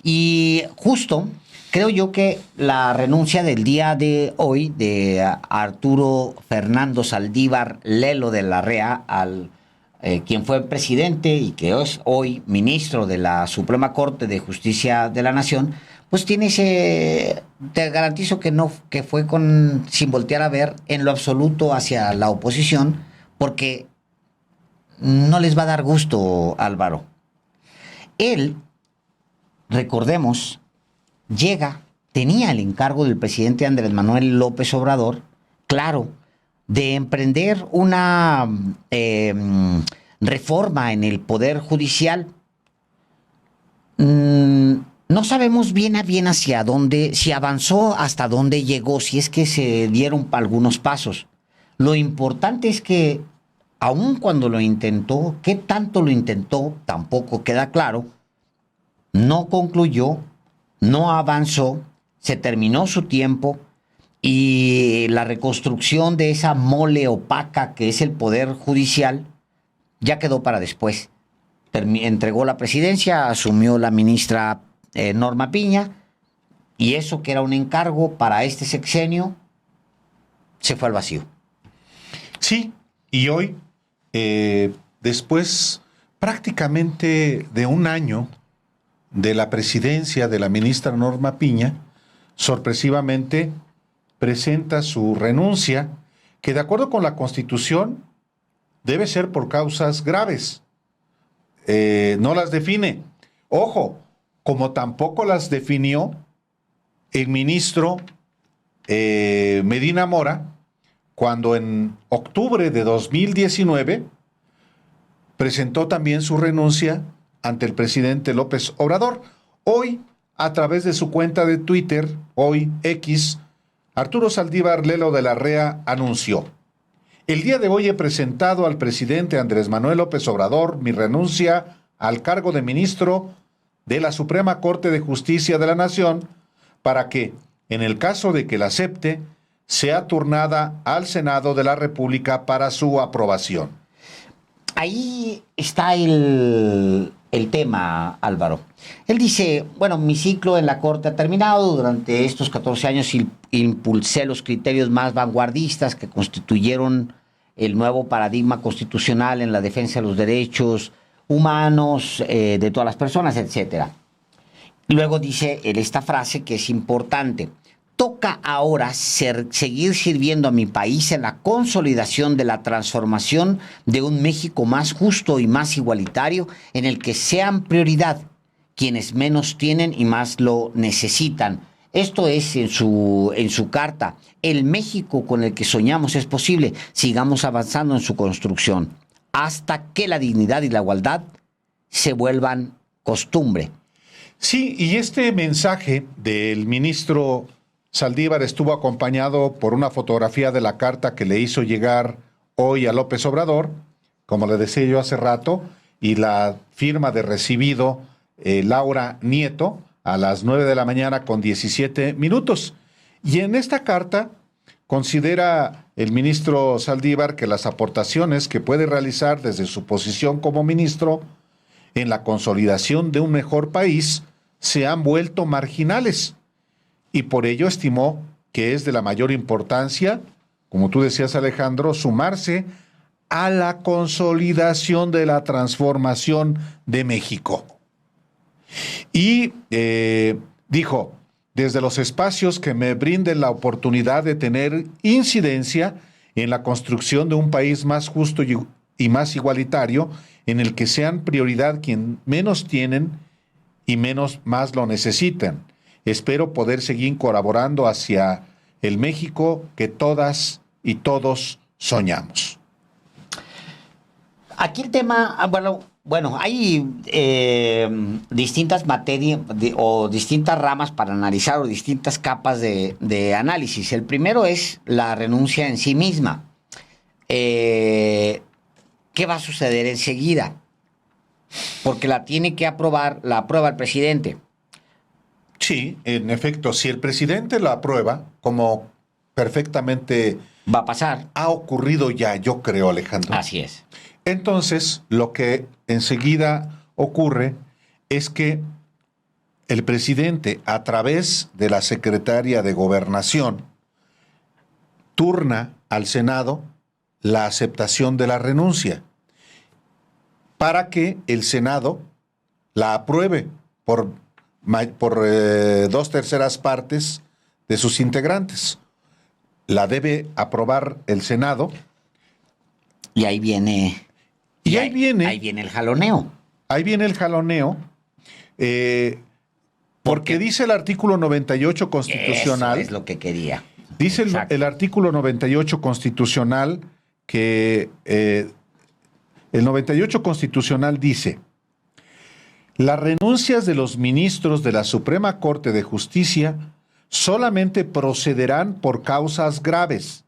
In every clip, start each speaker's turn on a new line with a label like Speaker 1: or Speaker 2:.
Speaker 1: Y justo creo yo que la renuncia del día de hoy de Arturo Fernando Saldívar Lelo de la Rea, quien fue presidente y que es hoy ministro de la Suprema Corte de Justicia de la Nación, pues tiene ese, te garantizo que no, que fue con, sin voltear a ver en lo absoluto hacia la oposición, porque no les va a dar gusto, Álvaro. Él, recordemos, llega, tenía el encargo del presidente Andrés Manuel López Obrador, claro, de emprender una reforma en el Poder Judicial. No sabemos bien a bien hacia dónde, si avanzó hasta dónde llegó, si es que se dieron algunos pasos. Lo importante es que, aun cuando lo intentó, qué tanto lo intentó, tampoco queda claro, no concluyó, no avanzó, se terminó su tiempo y la reconstrucción de esa mole opaca que es el Poder Judicial ya quedó para después. Entregó la presidencia, asumió la ministra Norma Piña, y eso que era un encargo para este sexenio se fue al vacío.
Speaker 2: Sí, y hoy, después prácticamente de un año de la presidencia de la ministra Norma Piña, sorpresivamente presenta su renuncia, que de acuerdo con la Constitución debe ser por causas graves. No las define. Ojo, como tampoco las definió el ministro Medina Mora, cuando en octubre de 2019 presentó también su renuncia ante el presidente López Obrador. Hoy, a través de su cuenta de Twitter, hoy X, Arturo Saldívar Lelo de la Rea anunció: el día de hoy he presentado al presidente Andrés Manuel López Obrador mi renuncia al cargo de ministro de la Suprema Corte de Justicia de la Nación para que, en el caso de que la acepte, sea turnada al Senado de la República para su aprobación.
Speaker 1: Ahí está el tema, Álvaro. Él dice, bueno, mi ciclo en la Corte ha terminado. Durante estos 14 años impulsé los criterios más vanguardistas que constituyeron el nuevo paradigma constitucional en la defensa de los derechos humanos de todas las personas, etcétera. Luego dice él esta frase que es importante: toca ahora seguir sirviendo a mi país en la consolidación de la transformación de un México más justo y más igualitario, en el que sean prioridad quienes menos tienen y más lo necesitan. Esto es en su carta. El México con el que soñamos es posible. Sigamos avanzando en su construcción hasta que la dignidad y la igualdad se vuelvan costumbre.
Speaker 2: Sí, y este mensaje del ministro Saldívar estuvo acompañado por una fotografía de la carta que le hizo llegar hoy a López Obrador, como le decía yo hace rato, y la firma de recibido Laura Nieto a las 9 de la mañana con 17 minutos. Y en esta carta considera el ministro Saldívar que las aportaciones que puede realizar desde su posición como ministro en la consolidación de un mejor país se han vuelto marginales, y por ello estimó que es de la mayor importancia, como tú decías, Alejandro, sumarse a la consolidación de la transformación de México. Y dijo: desde los espacios que me brinden la oportunidad de tener incidencia en la construcción de un país más justo y más igualitario, en el que sean prioridad quienes menos tienen y más lo necesitan. Espero poder seguir colaborando hacia el México que todas y todos soñamos.
Speaker 1: Aquí el tema, bueno, hay distintas materias o distintas ramas para analizar, o distintas capas de análisis. El primero es la renuncia en sí misma. ¿Qué va a suceder enseguida? Porque la tiene que aprobar, la aprueba el presidente.
Speaker 2: Sí, en efecto, si el presidente la aprueba, como perfectamente
Speaker 1: va a pasar,
Speaker 2: ha ocurrido ya, yo creo, Alejandro.
Speaker 1: Así es.
Speaker 2: Entonces, lo que enseguida ocurre es que el presidente, a través de la secretaria de Gobernación, turna al Senado la aceptación de la renuncia para que el Senado la apruebe por 2/3 partes de sus integrantes. La debe aprobar el Senado.
Speaker 1: Y ahí viene.
Speaker 2: Ahí
Speaker 1: viene el jaloneo.
Speaker 2: Ahí viene el jaloneo. Porque dice el artículo 98 constitucional.
Speaker 1: Eso es lo que quería.
Speaker 2: Dice el artículo 98 constitucional que el 98 constitucional dice: las renuncias de los ministros de la Suprema Corte de Justicia solamente procederán por causas graves.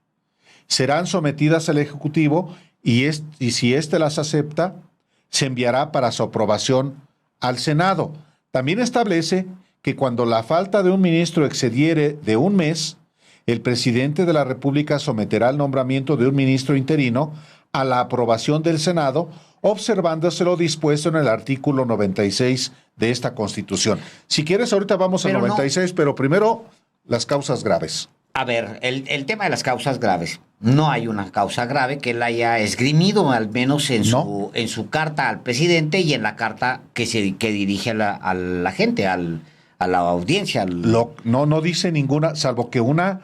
Speaker 2: Serán sometidas al Ejecutivo y si éste las acepta, se enviará para su aprobación al Senado. También establece que cuando la falta de un ministro excediere de un mes, el presidente de la República someterá el nombramiento de un ministro interino a la aprobación del Senado, observándose lo dispuesto en el artículo 96 de esta Constitución. Si quieres, ahorita vamos al 96, pero primero las causas graves.
Speaker 1: A ver, el tema de las causas graves. No hay una causa grave que él haya esgrimido, al menos en su carta al presidente y en la carta que dirige a la gente, a la audiencia.
Speaker 2: No dice ninguna, salvo que una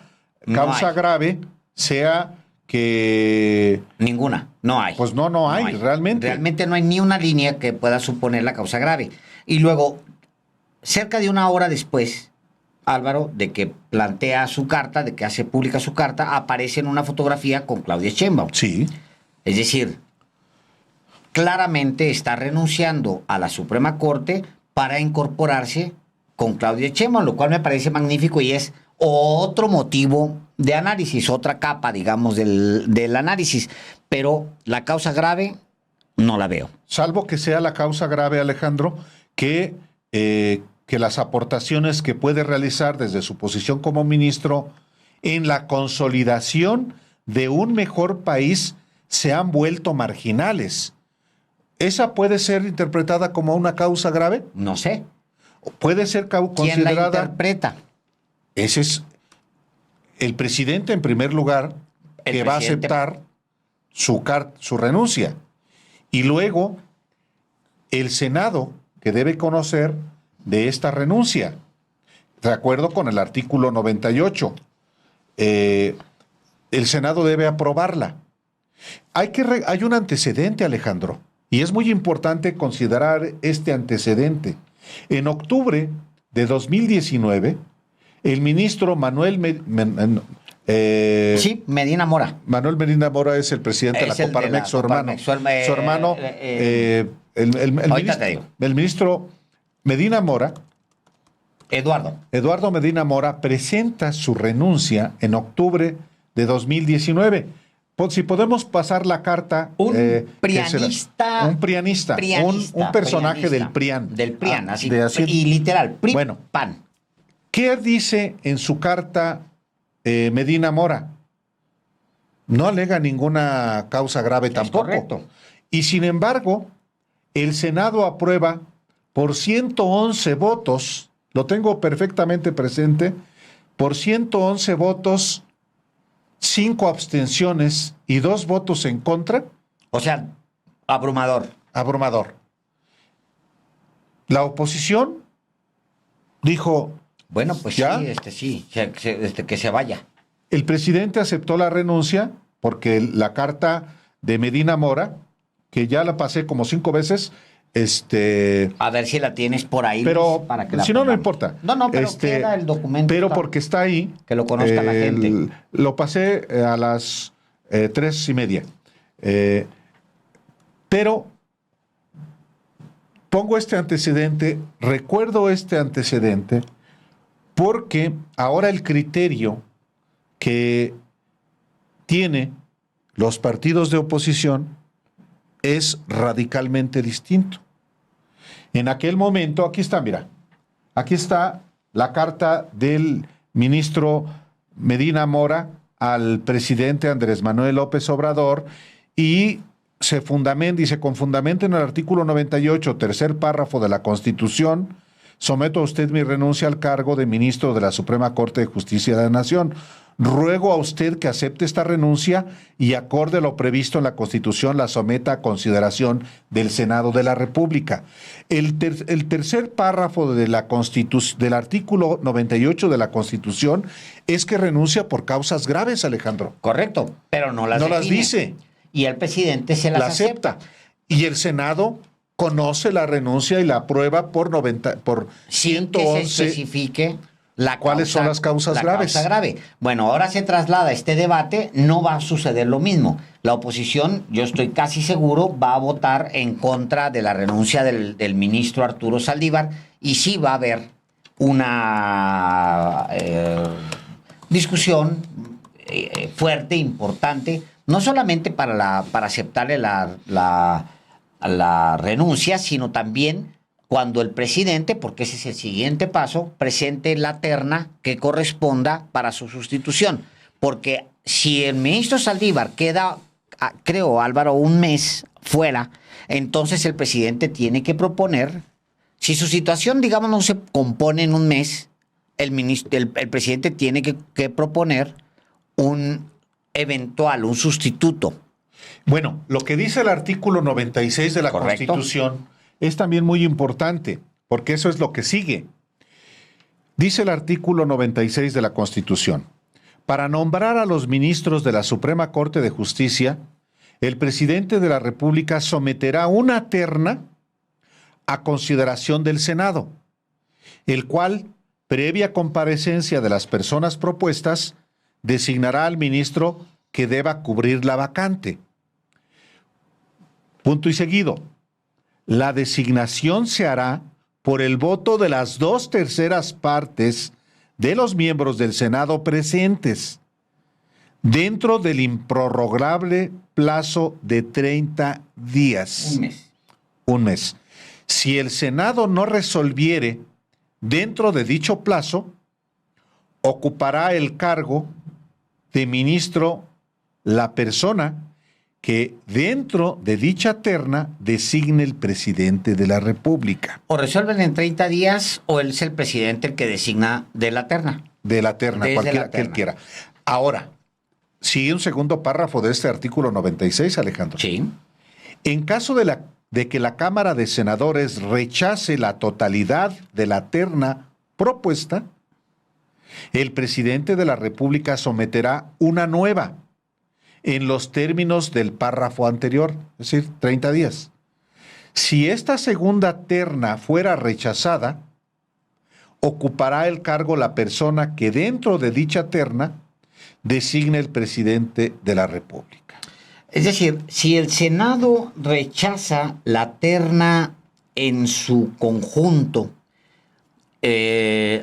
Speaker 2: causa grave sea que...
Speaker 1: Ninguna, no hay.
Speaker 2: Pues no hay, realmente.
Speaker 1: Realmente no hay ni una línea que pueda suponer la causa grave. Y luego, cerca de una hora después, Álvaro, de que plantea su carta, de que hace pública su carta, aparece en una fotografía con Claudia Sheinbaum.
Speaker 2: Sí.
Speaker 1: Es decir, claramente está renunciando a la Suprema Corte para incorporarse con Claudia Sheinbaum, lo cual me parece magnífico y es otro motivo de análisis, otra capa, digamos, del análisis. Pero la causa grave no la veo.
Speaker 2: Salvo que sea la causa grave, Alejandro, que las aportaciones que puede realizar desde su posición como ministro en la consolidación de un mejor país se han vuelto marginales. ¿Esa puede ser interpretada como una causa grave?
Speaker 1: No sé.
Speaker 2: ¿Puede ser considerada?
Speaker 1: ¿Quién la interpreta?
Speaker 2: Ese es el presidente, en primer lugar, que va a aceptar su renuncia. Y luego, el Senado, que debe conocer de esta renuncia, de acuerdo con el artículo 98. El Senado debe aprobarla. Hay un antecedente, Alejandro, y es muy importante considerar este antecedente. En octubre de 2019, el ministro
Speaker 1: Medina Mora.
Speaker 2: Manuel Medina Mora es el presidente de la Coparmex, su hermano. Su hermano, el ministro Medina Mora, Eduardo Medina Mora, presenta su renuncia en octubre de 2019. Si podemos pasar la carta.
Speaker 1: Un prianista.
Speaker 2: Un personaje del PRIAN.
Speaker 1: Del PRIAN, y literal, PAN.
Speaker 2: ¿Qué dice en su carta Medina Mora? No alega ninguna causa grave tampoco.
Speaker 1: Correcto.
Speaker 2: Y sin embargo, el Senado aprueba por 111 votos, lo tengo perfectamente presente, por 111 votos, 5 abstenciones y 2 votos en contra.
Speaker 1: O sea, abrumador.
Speaker 2: Abrumador. La oposición dijo...
Speaker 1: Bueno, pues
Speaker 2: ¿ya?
Speaker 1: Que se vaya.
Speaker 2: El presidente aceptó la renuncia porque la carta de Medina Mora, que ya la pasé como 5 veces...
Speaker 1: A ver si la tienes por ahí.
Speaker 2: Pero
Speaker 1: para que la
Speaker 2: si no importa.
Speaker 1: No, pero queda el documento.
Speaker 2: Pero porque está ahí.
Speaker 1: Que lo conozca la gente.
Speaker 2: Lo pasé a las 3:30. Pero pongo este antecedente, recuerdo este antecedente, porque ahora el criterio que tiene los partidos de oposición es radicalmente distinto. En aquel momento, aquí está la carta del ministro Medina Mora al presidente Andrés Manuel López Obrador y dice con fundamento en el artículo 98, tercer párrafo de la Constitución, someto a usted mi renuncia al cargo de ministro de la Suprema Corte de Justicia de la Nación. Ruego a usted que acepte esta renuncia y, acorde a lo previsto en la Constitución, la someta a consideración del Senado de la República. El tercer párrafo de del artículo 98 de la Constitución es que renuncia por causas graves, Alejandro.
Speaker 1: Correcto, pero no las
Speaker 2: No
Speaker 1: define.
Speaker 2: las dice.
Speaker 1: Y el presidente se las acepta.
Speaker 2: Y el Senado conoce la renuncia y la aprueba por
Speaker 1: Sin que se
Speaker 2: 111.
Speaker 1: especifique
Speaker 2: ¿Cuáles son las causas graves?
Speaker 1: Causa grave. Bueno, ahora se traslada este debate, no va a suceder lo mismo. La oposición, yo estoy casi seguro, va a votar en contra de la renuncia del ministro Arturo Saldívar, y sí va a haber una discusión fuerte, importante, no solamente para aceptarle la renuncia, sino también cuando el presidente, porque ese es el siguiente paso, presente la terna que corresponda para su sustitución. Porque si el ministro Saldívar queda, creo, Álvaro, un mes fuera, entonces el presidente tiene que proponer, si su situación, digamos, no se compone en un mes, el presidente tiene que proponer un sustituto.
Speaker 2: Bueno, lo que dice el artículo 96 de la
Speaker 1: Correcto.
Speaker 2: Constitución es también muy importante, porque eso es lo que sigue. Dice el artículo 96 de la Constitución: para nombrar a los ministros de la Suprema Corte de Justicia, el presidente de la República someterá una terna a consideración del Senado, el cual, previa comparecencia de las personas propuestas, designará al ministro que deba cubrir la vacante. Punto y seguido. La designación se hará por el voto de las 2/3 partes de los miembros del Senado presentes, dentro del improrrogable plazo de 30 días.
Speaker 1: Un mes.
Speaker 2: Un mes. Si el Senado no resolviere dentro de dicho plazo, ocupará el cargo de ministro la persona que dentro de dicha terna designe el presidente de la República.
Speaker 1: O resuelven en 30 días o él es el presidente el que designa de la terna.
Speaker 2: De la terna,
Speaker 1: Desde
Speaker 2: cualquiera
Speaker 1: la
Speaker 2: que él
Speaker 1: terna.
Speaker 2: quiera. Ahora, sigue un segundo párrafo de este artículo 96, Alejandro.
Speaker 1: Sí.
Speaker 2: En caso de que la Cámara de Senadores rechace la totalidad de la terna propuesta, el presidente de la República someterá una nueva en los términos del párrafo anterior, es decir, 30 días. Si esta segunda terna fuera rechazada, ocupará el cargo la persona que dentro de dicha terna designe el presidente de la República.
Speaker 1: Es decir, si el Senado rechaza la terna en su conjunto,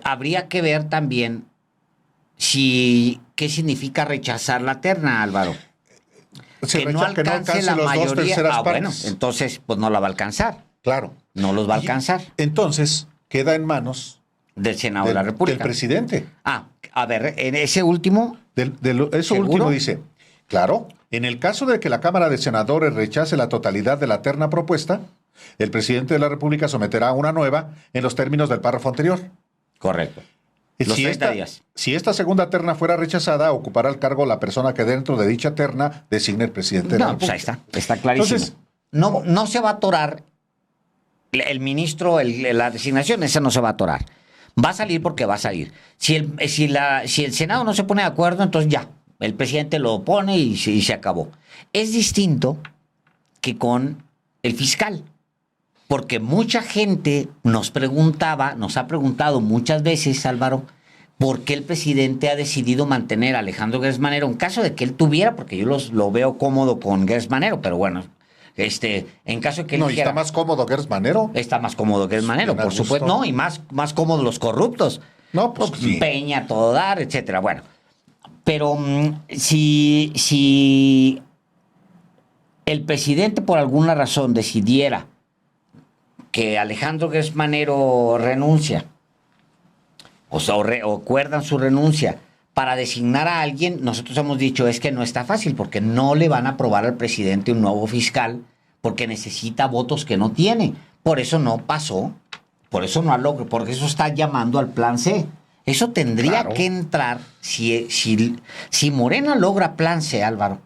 Speaker 1: habría que ver también qué significa rechazar la terna, Álvaro. Que no alcance la
Speaker 2: los
Speaker 1: mayoría.
Speaker 2: 2/3
Speaker 1: Bueno,
Speaker 2: partes.
Speaker 1: entonces pues no la va a alcanzar.
Speaker 2: Claro.
Speaker 1: No los va a alcanzar.
Speaker 2: Entonces, queda en manos
Speaker 1: Del Senado de la República.
Speaker 2: del presidente.
Speaker 1: A ver, en ese último.
Speaker 2: Eso
Speaker 1: ¿Seguro?
Speaker 2: último dice, claro, en el caso de que la Cámara de Senadores rechace la totalidad de la terna propuesta, el presidente de la República someterá una nueva en los términos del párrafo anterior.
Speaker 1: Correcto. Los 30 días.
Speaker 2: Si esta segunda terna fuera rechazada, ocupará el cargo la persona que dentro de dicha terna designe el presidente de la
Speaker 1: No, pues
Speaker 2: República.
Speaker 1: ahí está clarísimo.
Speaker 2: Entonces,
Speaker 1: no se va a atorar el ministro, la designación, esa no se va a atorar. Va a salir porque va a salir. Si el Senado no se pone de acuerdo, entonces ya, el presidente lo pone y se acabó. Es distinto que con el fiscal. Porque mucha gente nos ha preguntado muchas veces, Álvaro, por qué el presidente ha decidido mantener a Alejandro Gertz Manero, en caso de que él tuviera, porque yo lo veo cómodo con Gertz Manero, pero bueno, en caso de que él
Speaker 2: no, y
Speaker 1: quiera,
Speaker 2: está más cómodo Gertz Manero.
Speaker 1: está más cómodo Gertz Manero,
Speaker 2: Bien a
Speaker 1: por
Speaker 2: gusto.
Speaker 1: supuesto, no, y más cómodos los corruptos.
Speaker 2: No, pues sí.
Speaker 1: Peña, todo dar, etcétera. Bueno, pero si el presidente por alguna razón decidiera que Alejandro Gertz Manero renuncia, o acuerdan su renuncia para designar a alguien, nosotros hemos dicho es que no está fácil, porque no le van a aprobar al presidente un nuevo fiscal, porque necesita votos que no tiene. Por eso no pasó Por eso no logra, porque eso está llamando al plan C. Eso tendría
Speaker 2: Claro.
Speaker 1: que entrar si Morena logra plan C, Álvaro.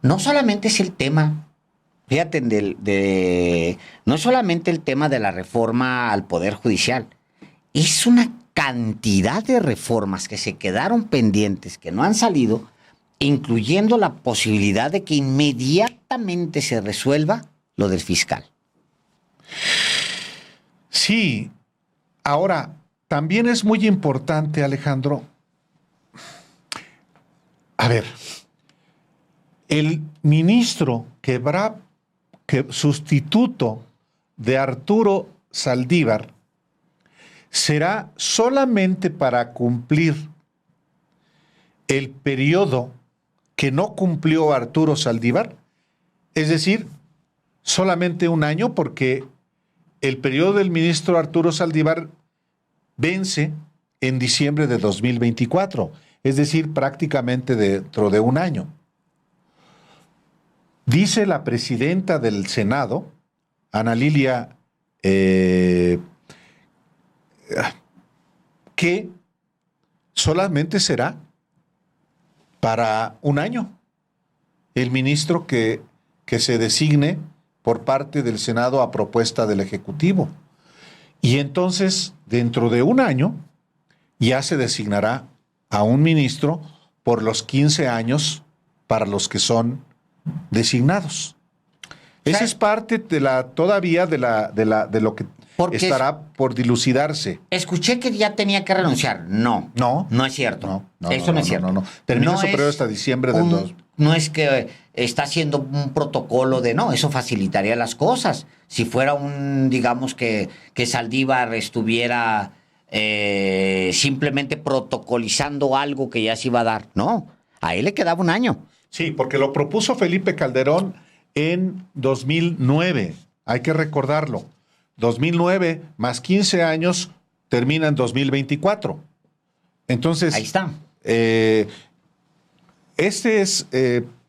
Speaker 1: No solamente es el tema, fíjate, no es solamente el tema de la reforma al Poder Judicial, es una cantidad de reformas que se quedaron pendientes, que no han salido, incluyendo la posibilidad de que inmediatamente se resuelva lo del fiscal.
Speaker 2: Sí, ahora, también es muy importante, Alejandro. A ver, el ministro que sustituto de Arturo Saldívar será solamente para cumplir el periodo que no cumplió Arturo Saldívar, es decir, solamente un año, porque el periodo del ministro Arturo Saldívar vence en diciembre de 2024, es decir, prácticamente dentro de un año. Dice la presidenta del Senado, Ana Lilia, que solamente será para un año el ministro que se designe por parte del Senado a propuesta del Ejecutivo. Y entonces, dentro de un año, ya se designará a un ministro por los 15 años para los que son designados. Esa es parte de de lo que estará por dilucidarse.
Speaker 1: Escuché que ya tenía que renunciar. No. No es cierto. Eso no es cierto.
Speaker 2: No. Termina su
Speaker 1: es
Speaker 2: periodo hasta diciembre del 2.
Speaker 1: No es que está haciendo un protocolo de no, eso facilitaría las cosas. Si fuera digamos que Saldívar estuviera simplemente protocolizando algo que ya se iba a dar. No, a él le quedaba un año.
Speaker 2: Sí, porque lo propuso Felipe Calderón en 2009. Hay que recordarlo. 2009 más 15 años termina en 2024. Entonces,
Speaker 1: ahí está.
Speaker 2: Este es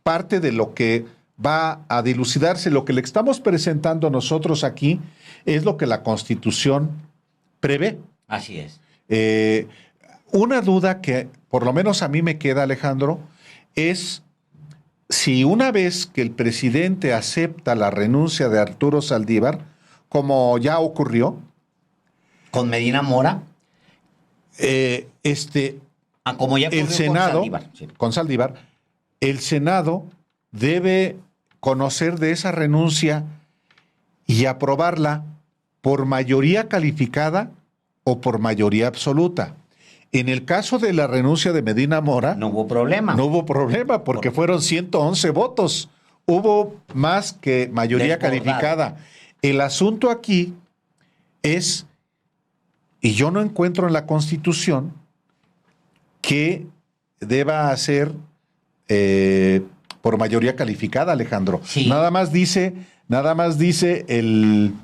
Speaker 2: parte de lo que va a dilucidarse. Lo que le estamos presentando nosotros aquí es lo que la Constitución prevé.
Speaker 1: Así es.
Speaker 2: Una duda que por lo menos a mí me queda, Alejandro, es si una vez que el presidente acepta la renuncia de Arturo Saldívar, como ya ocurrió,
Speaker 1: con Medina Mora, como ya ocurrió
Speaker 2: el Senado,
Speaker 1: con Saldívar, sí.
Speaker 2: Con Saldívar, el Senado debe conocer de esa renuncia y aprobarla por mayoría calificada o por mayoría absoluta. En el caso de la renuncia de Medina Mora,
Speaker 1: no hubo problema.
Speaker 2: No hubo problema porque fueron 111 votos. Hubo más que mayoría calificada. El asunto aquí es, y yo no encuentro en la Constitución que deba ser por mayoría calificada, Alejandro.
Speaker 1: Sí.
Speaker 2: Nada más dice el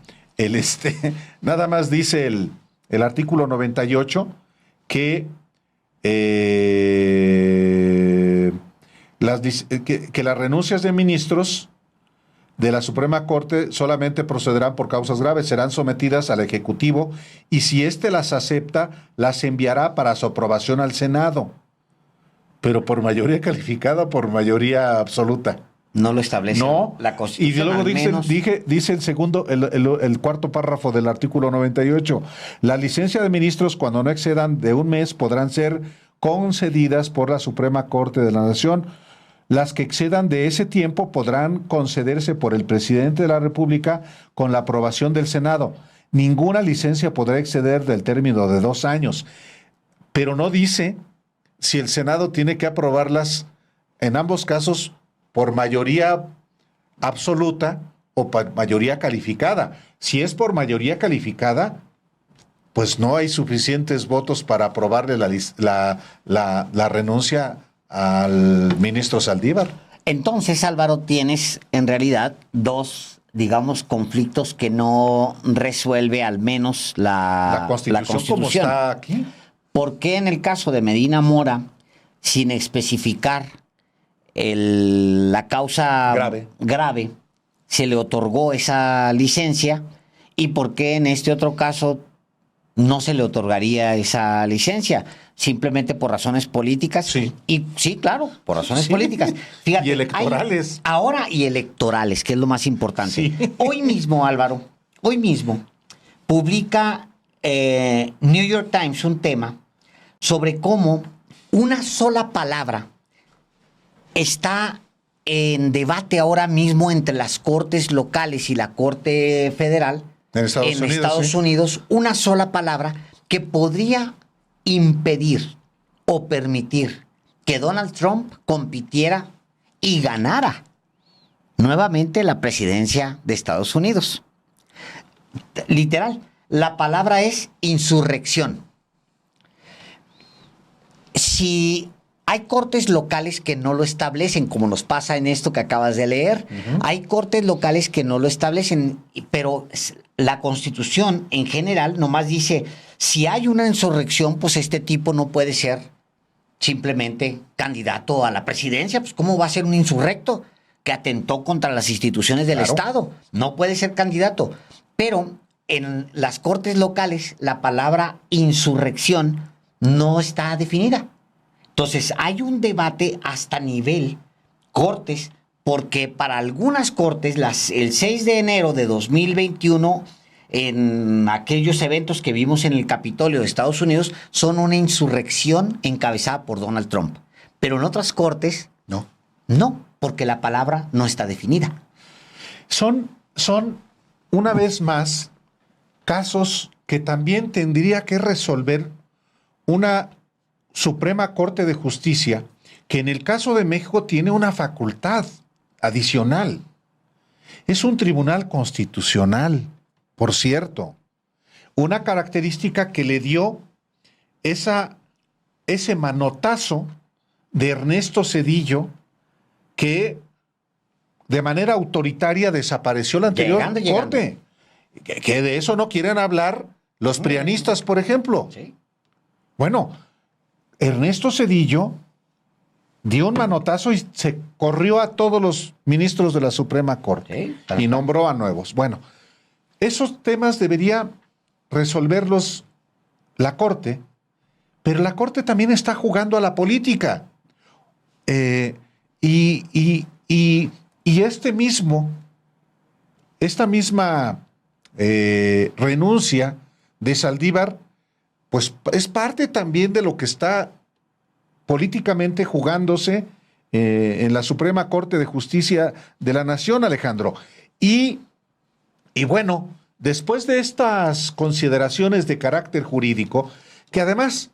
Speaker 2: artículo 98 que las renuncias de ministros de la Suprema Corte solamente procederán por causas graves, serán sometidas al Ejecutivo y si éste las acepta, las enviará para su aprobación al Senado. Pero por mayoría calificada o por mayoría absoluta.
Speaker 1: No lo establece la Constitución.
Speaker 2: Y luego dice el cuarto párrafo del artículo 98. La licencia de ministros, cuando no excedan de un mes, podrán ser concedidas por la Suprema Corte de la Nación. Las que excedan de ese tiempo podrán concederse por el presidente de la República con la aprobación del Senado. Ninguna licencia podrá exceder del término de 2 años. Pero no dice si el Senado tiene que aprobarlas en ambos casos por mayoría absoluta o por mayoría calificada. Si es por mayoría calificada, pues no hay suficientes votos para aprobarle la renuncia al ministro Saldívar.
Speaker 1: Entonces, Álvaro, tienes en realidad dos, digamos, conflictos que no resuelve al menos la Constitución.
Speaker 2: Como está aquí.
Speaker 1: ¿Por qué en el caso de Medina Mora, sin especificar la causa grave, se le otorgó esa licencia? ¿Y por qué en este otro caso no se le otorgaría esa licencia, simplemente por razones políticas.
Speaker 2: Sí.
Speaker 1: Y sí, claro, por razones políticas. Fíjate,
Speaker 2: Y electorales.
Speaker 1: Ahora y electorales, que es lo más importante.
Speaker 2: Sí.
Speaker 1: Hoy mismo, Álvaro, hoy mismo, publica New York Times un tema sobre cómo una sola palabra está en debate ahora mismo entre las cortes locales y la Corte Federal
Speaker 2: En Estados Unidos,
Speaker 1: Unidos, una sola palabra que podría impedir o permitir que Donald Trump compitiera y ganara nuevamente la presidencia de Estados Unidos. Literal, la palabra es insurrección. Si hay cortes locales que no lo establecen, como nos pasa en esto que acabas de leer. Hay cortes locales que no lo establecen, pero la Constitución en general nomás dice, si hay una insurrección, pues este tipo no puede ser simplemente candidato a la presidencia. Pues ¿cómo va a ser un insurrecto que atentó contra las instituciones del Estado? No puede ser candidato. Pero en las cortes locales la palabra insurrección no está definida. Entonces, hay un debate hasta nivel cortes, porque para algunas cortes, el 6 de enero de 2021, en aquellos eventos que vimos en el Capitolio de Estados Unidos, son una insurrección encabezada por Donald Trump. Pero en otras cortes, no, porque la palabra no está definida.
Speaker 2: Son, una vez más, casos que también tendría que resolver una Suprema Corte de Justicia, que en el caso de México tiene una facultad adicional. Es un tribunal constitucional, por cierto. Una característica que le dio ese manotazo de Ernesto Zedillo, que de manera autoritaria desapareció la anterior corte. Que de eso no quieren hablar los prianistas, por ejemplo.
Speaker 1: Sí.
Speaker 2: Bueno, Ernesto Zedillo dio un manotazo y se corrió a todos los ministros de la Suprema Corte y nombró a nuevos. Bueno, esos temas debería resolverlos la Corte, pero la Corte también está jugando a la política. Esta misma renuncia de Saldívar, pues es parte también de lo que está políticamente jugándose en la Suprema Corte de Justicia de la Nación, Alejandro. Y bueno, después de estas consideraciones de carácter jurídico, que además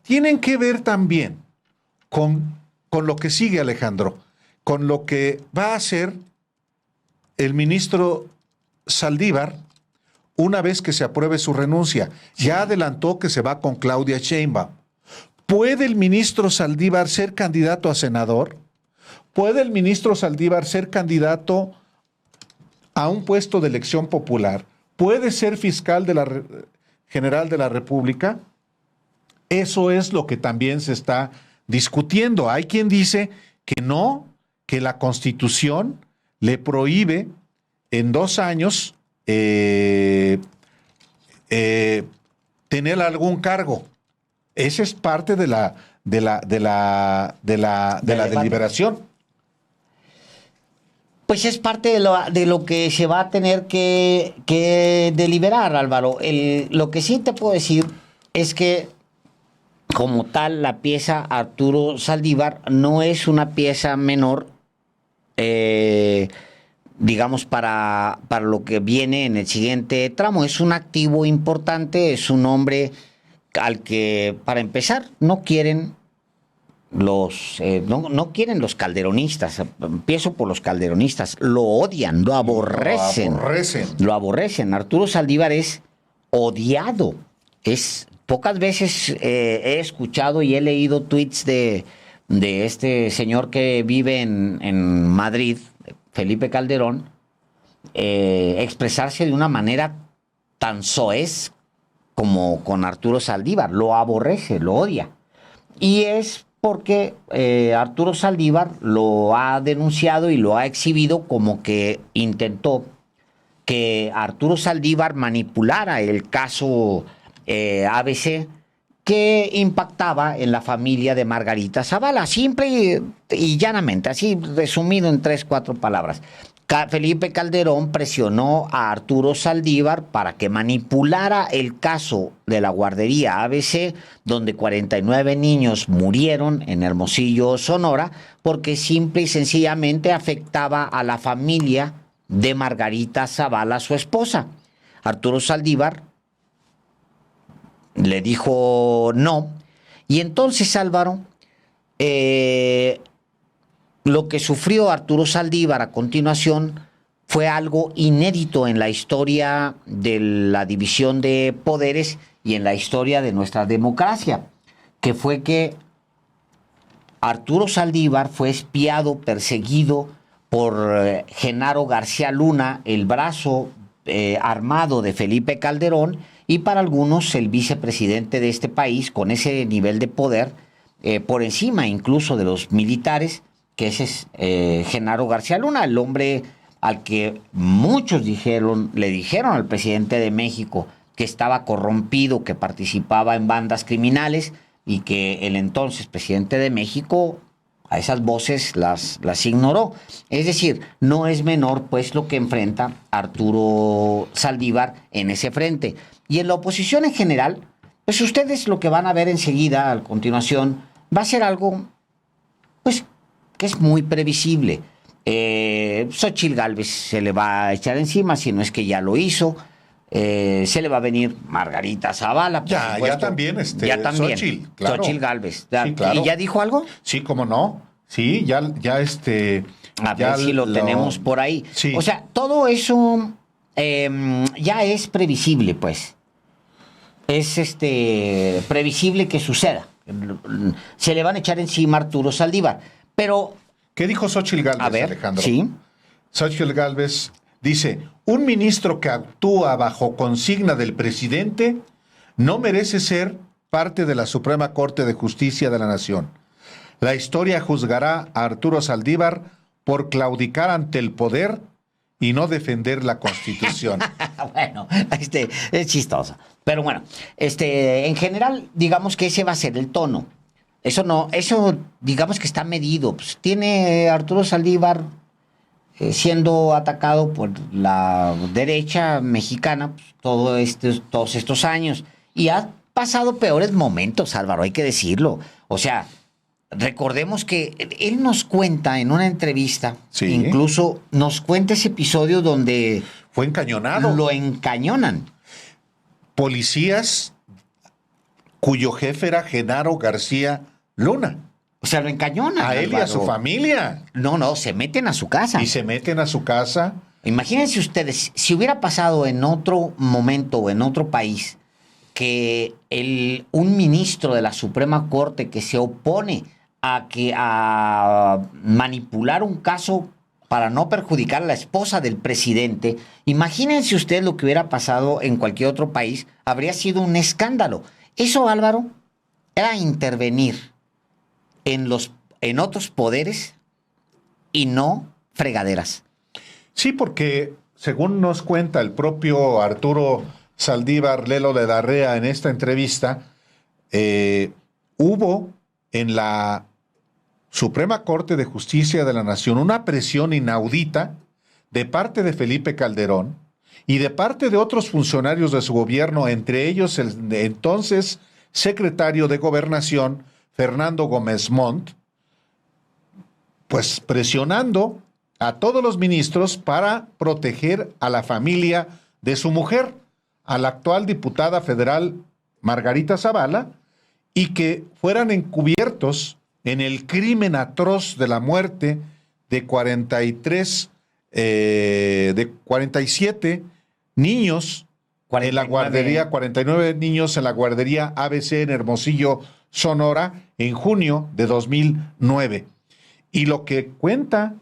Speaker 2: tienen que ver también con lo que sigue, Alejandro, con lo que va a hacer el ministro Saldívar una vez que se apruebe su renuncia. Ya adelantó que se va con Claudia Sheinbaum. ¿Puede el ministro Saldívar ser candidato a senador? ¿Puede el ministro Saldívar ser candidato a un puesto de elección popular? ¿Puede ser fiscal general de la República? Eso es lo que también se está discutiendo. Hay quien dice que no, que la Constitución le prohíbe en 2 años tener algún cargo. Esa es parte de la deliberación.
Speaker 1: Pues es parte de lo que se va a tener que deliberar, Álvaro. Lo que sí te puedo decir es que, como tal, la pieza Arturo Saldívar no es una pieza menor, digamos, para lo que viene en el siguiente tramo. Es un activo importante, es un hombre al que, para empezar, no quieren no quieren los calderonistas. Empiezo por los calderonistas. Lo odian, lo aborrecen. Lo aborrecen. Arturo Saldívar es odiado. Pocas veces he escuchado y he leído tweets de este señor que vive en Madrid, Felipe Calderón, expresarse de una manera tan soez como con Arturo Saldívar. Lo aborrece, lo odia. Y es porque Arturo Saldívar lo ha denunciado y lo ha exhibido como que intentó que Arturo Saldívar manipulara el caso ABC, que impactaba en la familia de Margarita Zavala, simple y llanamente, así resumido en 3, 4 palabras. Felipe Calderón presionó a Arturo Saldívar para que manipulara el caso de la guardería ABC, donde 49 niños murieron en Hermosillo, Sonora, porque simple y sencillamente afectaba a la familia de Margarita Zavala, su esposa. Arturo Saldívar le dijo no, y entonces Álvaro, lo que sufrió Arturo Saldívar a continuación fue algo inédito en la historia de la división de poderes y en la historia de nuestra democracia, que fue que Arturo Saldívar fue espiado, perseguido por Genaro García Luna, el brazo armado de Felipe Calderón, y para algunos el vicepresidente de este país, con ese nivel de poder, por encima incluso de los militares, que ese es Genaro García Luna, el hombre al que muchos le dijeron al presidente de México que estaba corrompido, que participaba en bandas criminales, y que el entonces presidente de México a esas voces las ignoró. Es decir, no es menor pues lo que enfrenta Arturo Saldívar en ese frente. Y en la oposición en general, pues ustedes lo que van a ver enseguida, a continuación, va a ser algo pues que es muy previsible. Xóchitl Gálvez se le va a echar encima, si no es que ya lo hizo. Se le va a venir Margarita Zavala.
Speaker 2: Ya también,
Speaker 1: ya también.
Speaker 2: Xóchitl, claro.
Speaker 1: Xóchitl Gálvez.
Speaker 2: Sí, claro.
Speaker 1: ¿Y ya dijo algo?
Speaker 2: Sí, cómo no. Sí, ya
Speaker 1: A
Speaker 2: ya
Speaker 1: ver si lo tenemos por ahí.
Speaker 2: Sí.
Speaker 1: O sea, todo eso ya es previsible, pues. Es previsible que suceda. Se le van a echar encima a Arturo Saldívar. Pero,
Speaker 2: ¿qué dijo Xóchitl Gálvez,
Speaker 1: a ver,
Speaker 2: Alejandro?
Speaker 1: sí.
Speaker 2: Xóchitl Gálvez dice: un ministro que actúa bajo consigna del presidente no merece ser parte de la Suprema Corte de Justicia de la Nación. La historia juzgará a Arturo Saldívar por claudicar ante el poder y no defender la Constitución.
Speaker 1: Bueno, es chistoso. Pero bueno, en general, digamos que ese va a ser el tono. Eso digamos que está medido. Pues, tiene Arturo Saldívar siendo atacado por la derecha mexicana pues, todos estos años. Y ha pasado peores momentos, Álvaro, hay que decirlo. O sea, recordemos que él nos cuenta en una entrevista,
Speaker 2: Sí.
Speaker 1: incluso nos cuenta ese episodio donde
Speaker 2: Fue encañonado.
Speaker 1: lo encañonan.
Speaker 2: Policías cuyo jefe era Genaro García Luna.
Speaker 1: O sea, lo encañonan.
Speaker 2: A él y a su
Speaker 1: Álvaro.
Speaker 2: familia.
Speaker 1: No, se meten a su casa.
Speaker 2: Y se meten a su casa.
Speaker 1: Imagínense ustedes, si hubiera pasado en otro momento o en otro país que un ministro de la Suprema Corte que se opone a manipular un caso para no perjudicar a la esposa del presidente, imagínense ustedes lo que hubiera pasado en cualquier otro país, habría sido un escándalo. Eso, Álvaro, era intervenir en otros poderes y no fregaderas.
Speaker 2: Sí, porque según nos cuenta el propio Arturo Saldívar Lelo de Darrea en esta entrevista, hubo en la Suprema Corte de Justicia de la Nación una presión inaudita de parte de Felipe Calderón y de parte de otros funcionarios de su gobierno, entre ellos el entonces secretario de Gobernación, Fernando Gómez Montt, pues presionando a todos los ministros para proteger a la familia de su mujer, a la actual diputada federal Margarita Zavala, y que fueran encubiertos en el crimen atroz de la muerte de 47 niños en la guardería, 49 niños en la guardería ABC en Hermosillo, Sonora, en junio de 2009. Y lo que cuenta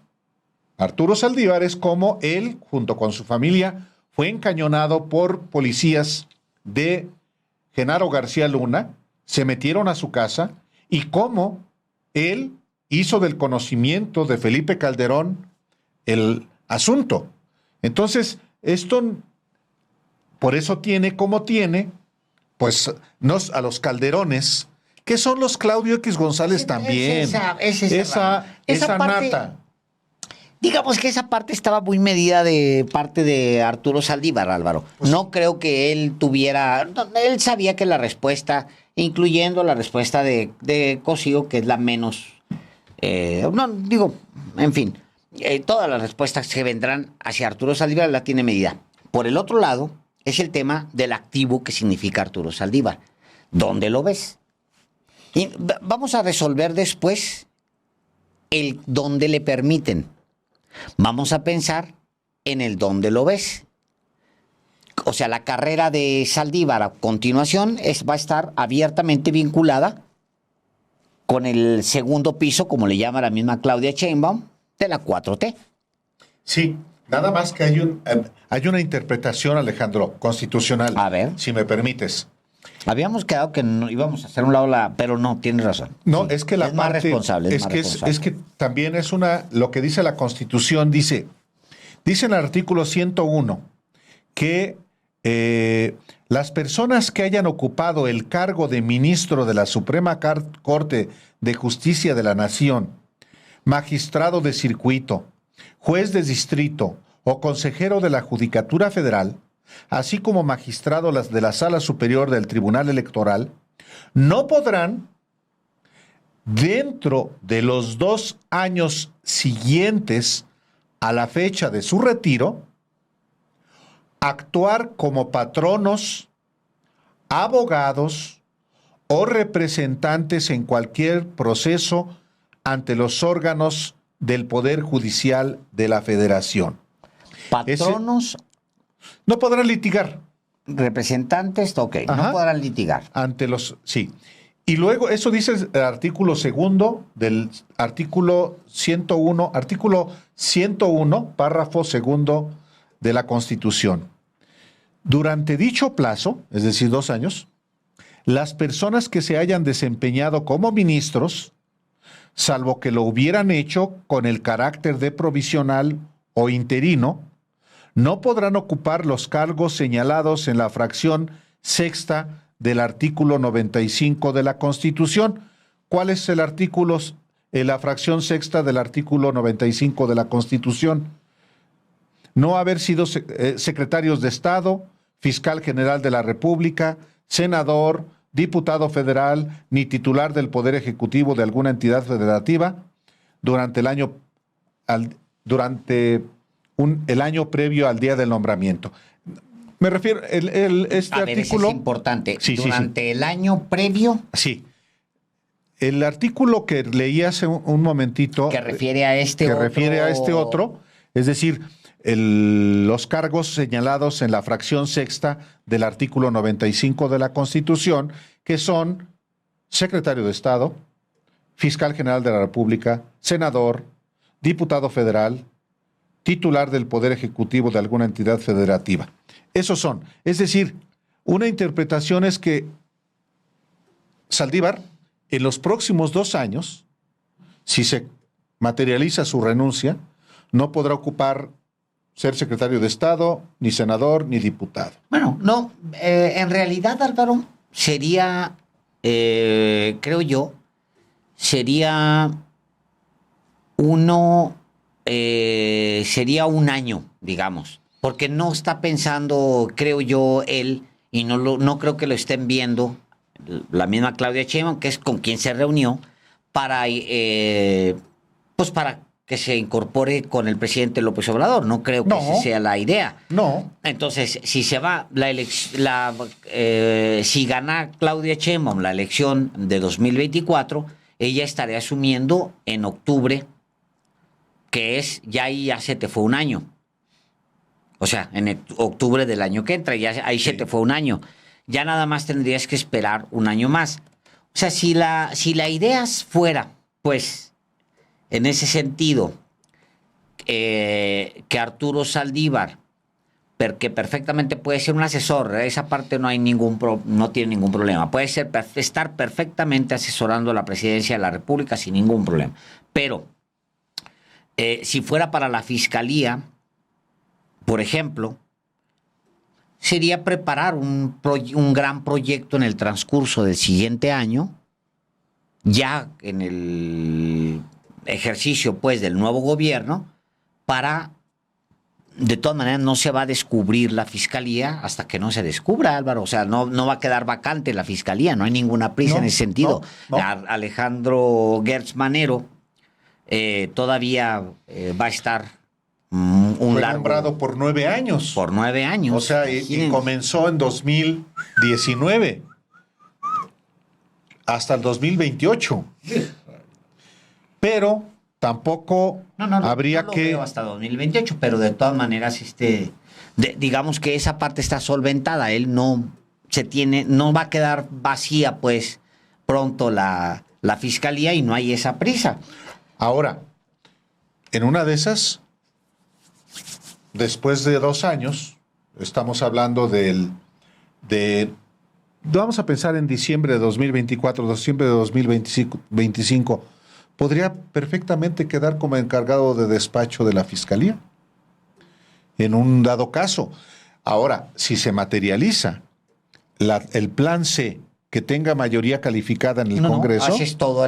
Speaker 2: Arturo Saldívar es cómo él, junto con su familia, fue encañonado por policías de Genaro García Luna, se metieron a su casa y cómo él hizo del conocimiento de Felipe Calderón el asunto. Entonces, esto por eso tiene como tiene, pues, a los Calderones, que son los Claudio X González también. Esa
Speaker 1: parte,
Speaker 2: nata.
Speaker 1: digamos que esa parte estaba muy medida de parte de Arturo Saldívar, Álvaro.
Speaker 2: Pues,
Speaker 1: no creo que él tuviera... Él sabía que la respuesta, incluyendo la respuesta de Cosío, que es la menos... en fin, todas las respuestas que vendrán hacia Arturo Saldívar la tiene medida. Por el otro lado, es el tema del activo que significa Arturo Saldívar. ¿Dónde lo ves? Y vamos a resolver después el dónde le permiten. Vamos a pensar en el dónde lo ves. O sea, la carrera de Saldívar a continuación va a estar abiertamente vinculada con el segundo piso, como le llama la misma Claudia Sheinbaum, de la 4T.
Speaker 2: Sí, nada más que hay una interpretación, Alejandro, constitucional.
Speaker 1: A ver.
Speaker 2: Si me permites.
Speaker 1: Habíamos quedado que no íbamos a hacer un lado pero no, tienes razón.
Speaker 2: No,
Speaker 1: Sí,
Speaker 2: es que la
Speaker 1: es más
Speaker 2: parte,
Speaker 1: responsable.
Speaker 2: es que también es lo que dice la Constitución, dice en el artículo 101 que las personas que hayan ocupado el cargo de ministro de la Suprema Corte de Justicia de la Nación, magistrado de circuito, juez de distrito o consejero de la Judicatura Federal, así como magistrado de la Sala Superior del Tribunal Electoral, no podrán, dentro de los 2 años siguientes a la fecha de su retiro, actuar como patronos, abogados o representantes en cualquier proceso ante los órganos del Poder Judicial de la Federación.
Speaker 1: Patronos...
Speaker 2: No podrán litigar.
Speaker 1: Representantes, ok,
Speaker 2: Ajá.
Speaker 1: no podrán litigar.
Speaker 2: Sí. Y luego, eso dice el artículo 2 del artículo 101, párrafo 2 de la Constitución. Durante dicho plazo, es decir, 2 años, las personas que se hayan desempeñado como ministros, salvo que lo hubieran hecho con el carácter de provisional o interino, no podrán ocupar los cargos señalados en la fracción sexta del artículo 95 de la Constitución. ¿Cuál es el artículo, la fracción sexta del artículo 95 de la Constitución? No haber sido secretarios de Estado, fiscal general de la República, senador, diputado federal, ni titular del Poder Ejecutivo de alguna entidad federativa durante el año previo al día del nombramiento. Me refiero, artículo...
Speaker 1: Es importante.
Speaker 2: Sí,
Speaker 1: durante el año previo...
Speaker 2: Sí. El artículo que leí hace un momentito...
Speaker 1: Que refiere a este
Speaker 2: otro. Es decir, los cargos señalados en la fracción sexta del artículo 95 de la Constitución, que son secretario de Estado, fiscal general de la República, senador, diputado federal, titular del Poder Ejecutivo de alguna entidad federativa. Esos son. Es decir, una interpretación es que Saldívar, en los próximos 2 años, si se materializa su renuncia, no podrá ser secretario de Estado, ni senador, ni diputado.
Speaker 1: Bueno, no, en realidad, Álvaro, sería, creo yo, sería un año, digamos, porque no está pensando, creo yo, él, y no creo que lo estén viendo la misma Claudia Sheinbaum, que es con quien se reunió, para que se incorpore con el presidente López Obrador. No creo que esa sea la idea.
Speaker 2: No.
Speaker 1: Entonces, si se va si gana Claudia Sheinbaum la elección de 2024, ella estaría asumiendo en octubre, que es, ya se te fue un año. O sea, en octubre del año que entra, ahí se te fue un año. Ya nada más tendrías que esperar un año más. O sea, si la idea fuera, pues, en ese sentido, que Arturo Saldívar, que perfectamente puede ser un asesor, esa parte no tiene ningún problema. Puede estar perfectamente asesorando a la presidencia de la República sin ningún problema. Pero si fuera para la fiscalía, por ejemplo, sería preparar un gran proyecto en el transcurso del siguiente año, ya en el ejercicio pues del nuevo gobierno, para, de todas maneras no se va a descubrir la fiscalía hasta que no se descubra, Álvaro. O sea, no va a quedar vacante la fiscalía, no hay ninguna prisa en ese sentido. Alejandro Gertz Manero todavía va a estar
Speaker 2: fue nombrado por 9 años.
Speaker 1: Por 9 años.
Speaker 2: O sea, y comenzó en 2019 hasta el 2028. Pero tampoco habría
Speaker 1: no lo
Speaker 2: que...
Speaker 1: veo hasta 2028, pero de todas maneras, digamos que esa parte está solventada. Él no va a quedar vacía, pues, pronto la fiscalía y no hay esa prisa.
Speaker 2: Ahora, en una de esas, después de 2 años, estamos hablando vamos a pensar en diciembre de 2024, diciembre de 2025, podría perfectamente quedar como encargado de despacho de la fiscalía, en un dado caso. Ahora, si se materializa el plan C que tenga mayoría calificada en el Congreso,
Speaker 1: haces todo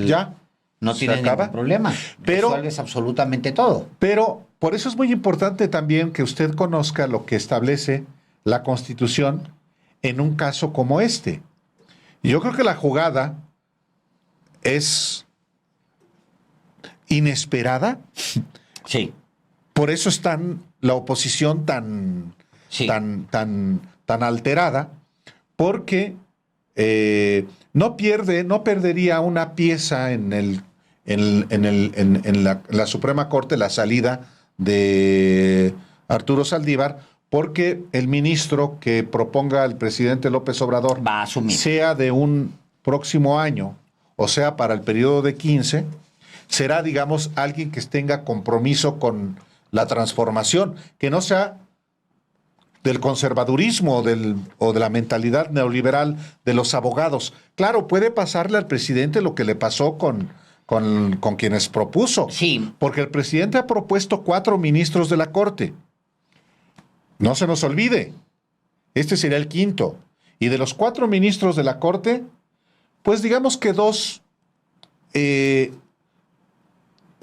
Speaker 2: ya.
Speaker 1: No tienes ningún problema. Resuelves absolutamente todo.
Speaker 2: Pero por eso es muy importante también que usted conozca lo que establece la Constitución en un caso como este. Y yo creo que la jugada es inesperada.
Speaker 1: Sí.
Speaker 2: Por eso está la oposición tan alterada, porque no perdería una pieza en la Suprema Corte, la salida de Arturo Saldívar, porque el ministro que proponga el presidente López Obrador
Speaker 1: va a asumir,
Speaker 2: sea de un próximo año, o sea, para el periodo de 15, será, digamos, alguien que tenga compromiso con la transformación, que no sea del conservadurismo o de la mentalidad neoliberal de los abogados. Claro, puede pasarle al presidente lo que le pasó con quienes propuso.
Speaker 1: Sí.
Speaker 2: Porque el presidente ha propuesto 4 ministros de la Corte. No se nos olvide, este sería el 5º. Y de los 4 ministros de la Corte, pues digamos que 2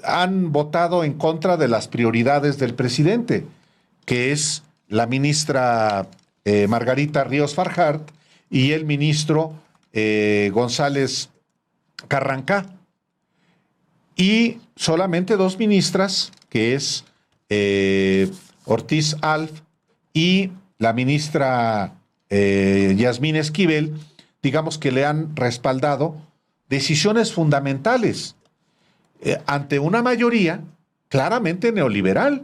Speaker 2: han votado en contra de las prioridades del presidente, que es la ministra Margarita Ríos Farjat y el ministro González Carrancá. Y solamente 2 ministras, que es Ortiz Alf y la ministra Yasmín Esquivel, digamos que le han respaldado decisiones fundamentales ante una mayoría claramente neoliberal,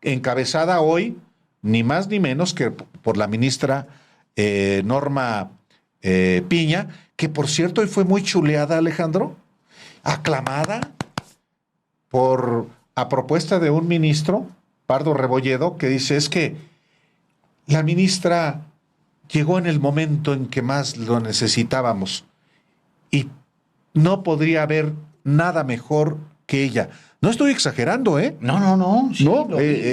Speaker 2: encabezada hoy ni más ni menos que por la ministra Norma Piña, que por cierto hoy fue muy chuleada, Alejandro, aclamada a propuesta de un ministro, Pardo Rebolledo, que dice es que la ministra llegó en el momento en que más lo necesitábamos y no podría haber nada mejor que ella. No estoy exagerando, ¿eh?
Speaker 1: No.
Speaker 2: Sí,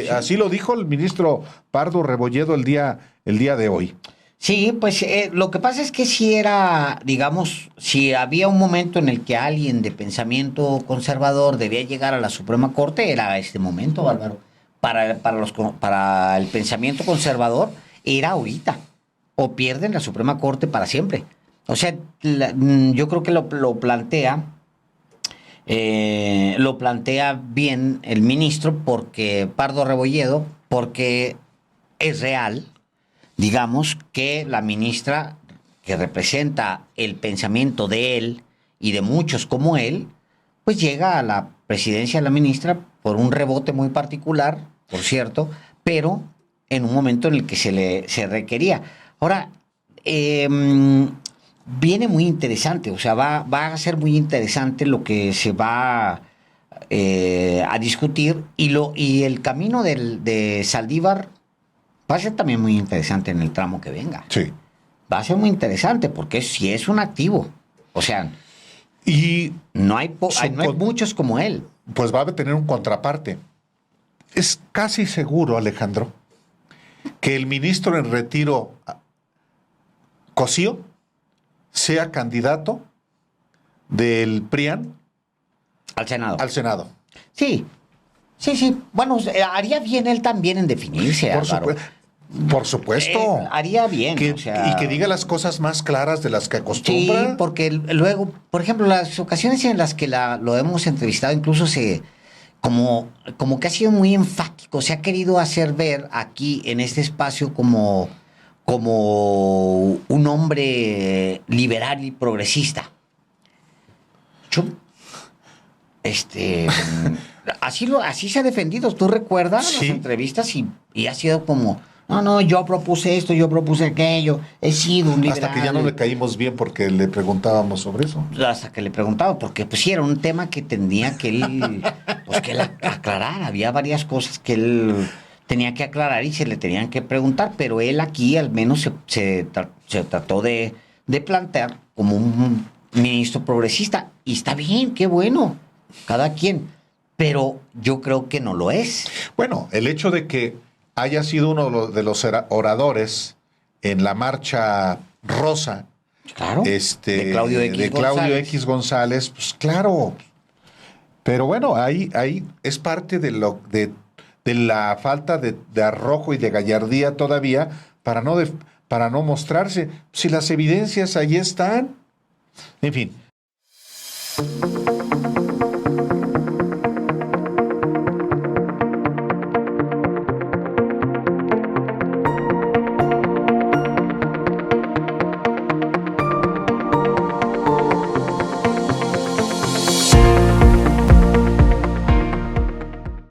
Speaker 2: así lo dijo el ministro Pardo Rebolledo el día de hoy.
Speaker 1: Sí, pues lo que pasa es que si era, digamos, si había un momento en el que alguien de pensamiento conservador debía llegar a la Suprema Corte, era este momento, Álvaro. Para el pensamiento conservador era ahorita. O pierden la Suprema Corte para siempre. O sea, yo creo que lo plantea bien el ministro, porque Pardo Rebolledo, porque es real, digamos, que la ministra, que representa el pensamiento de él y de muchos como él, pues llega a la presidencia de la ministra por un rebote muy particular, por cierto, pero en un momento en el que se requería. Ahora, viene muy interesante, o sea, va a ser muy interesante lo que se va a discutir, y el camino de Saldívar va a ser también muy interesante en el tramo que venga.
Speaker 2: Sí.
Speaker 1: Va a ser muy interesante porque si es un activo, o sea,
Speaker 2: y
Speaker 1: no hay muchos como él.
Speaker 2: Pues va a tener un contraparte. Es casi seguro, Alejandro, que el ministro en retiro, Cosío, sea candidato del PRIAN
Speaker 1: Al Senado.
Speaker 2: al Senado.
Speaker 1: Sí, sí. Bueno, haría bien él también en definirse, Álvaro.
Speaker 2: Por supuesto.
Speaker 1: Haría bien.
Speaker 2: Y que diga las cosas más claras de las que
Speaker 1: Sí,
Speaker 2: acostumbra.
Speaker 1: porque luego, por ejemplo, las ocasiones en las que lo hemos entrevistado, incluso como que ha sido muy enfático, se ha querido hacer ver aquí en este espacio como un hombre liberal y progresista. Yo, así se ha defendido. ¿Tú recuerdas
Speaker 2: Sí.
Speaker 1: las entrevistas? Y ha sido como, no, yo propuse esto, yo propuse aquello, he sido un liberal.
Speaker 2: Hasta que ya no le caímos bien porque le preguntábamos sobre eso.
Speaker 1: Hasta que le preguntaba, porque pues sí, era un tema que tenía que él, pues que él aclarar. Había varias cosas que él tenía que aclarar y se le tenían que preguntar, pero él aquí al menos se trató de plantear como un ministro progresista. Y está bien, qué bueno, cada quien. Pero yo creo que no lo es.
Speaker 2: Bueno, el hecho de que haya sido uno de los oradores en la marcha rosa,
Speaker 1: Claro.
Speaker 2: de Claudio X González, pues claro. Pero bueno, ahí es parte de la falta de arrojo y de gallardía todavía para no mostrarse. Si las evidencias ahí están. En fin.